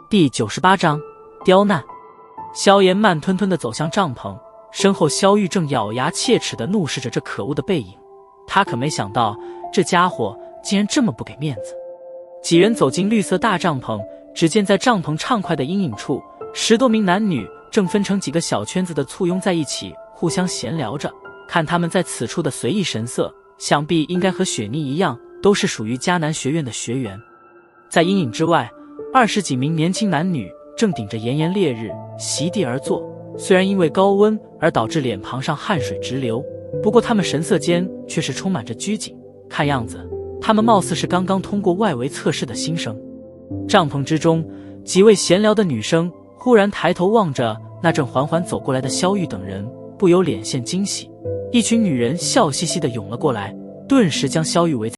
第98章刁难。萧炎慢吞吞地走向帐篷，身后萧玉正咬牙切齿地怒视着这可恶的背影。他可没想到，这家伙竟然这么不给面子。几人走进绿色大帐篷，只见在帐篷畅快的阴影处，10多名男女正分成几个小圈子的簇拥在一起，互相闲聊着。看他们在此处的随意神色，想必应该和雪妮一样，都是属于迦南学院的学员。在阴影之外，20几名年轻男女正顶着炎炎烈日席地而坐，虽然因为高温而导致脸庞上汗水直流，不过他们神色间却是充满着拘谨，看样子他们貌似是刚刚通过外围测试的新生。帐篷之中，几位闲聊的女生忽然抬头望着那正缓缓走过来的萧玉等人，不由脸现惊喜。一群女人笑嘻嘻地涌了过来，顿时将萧玉围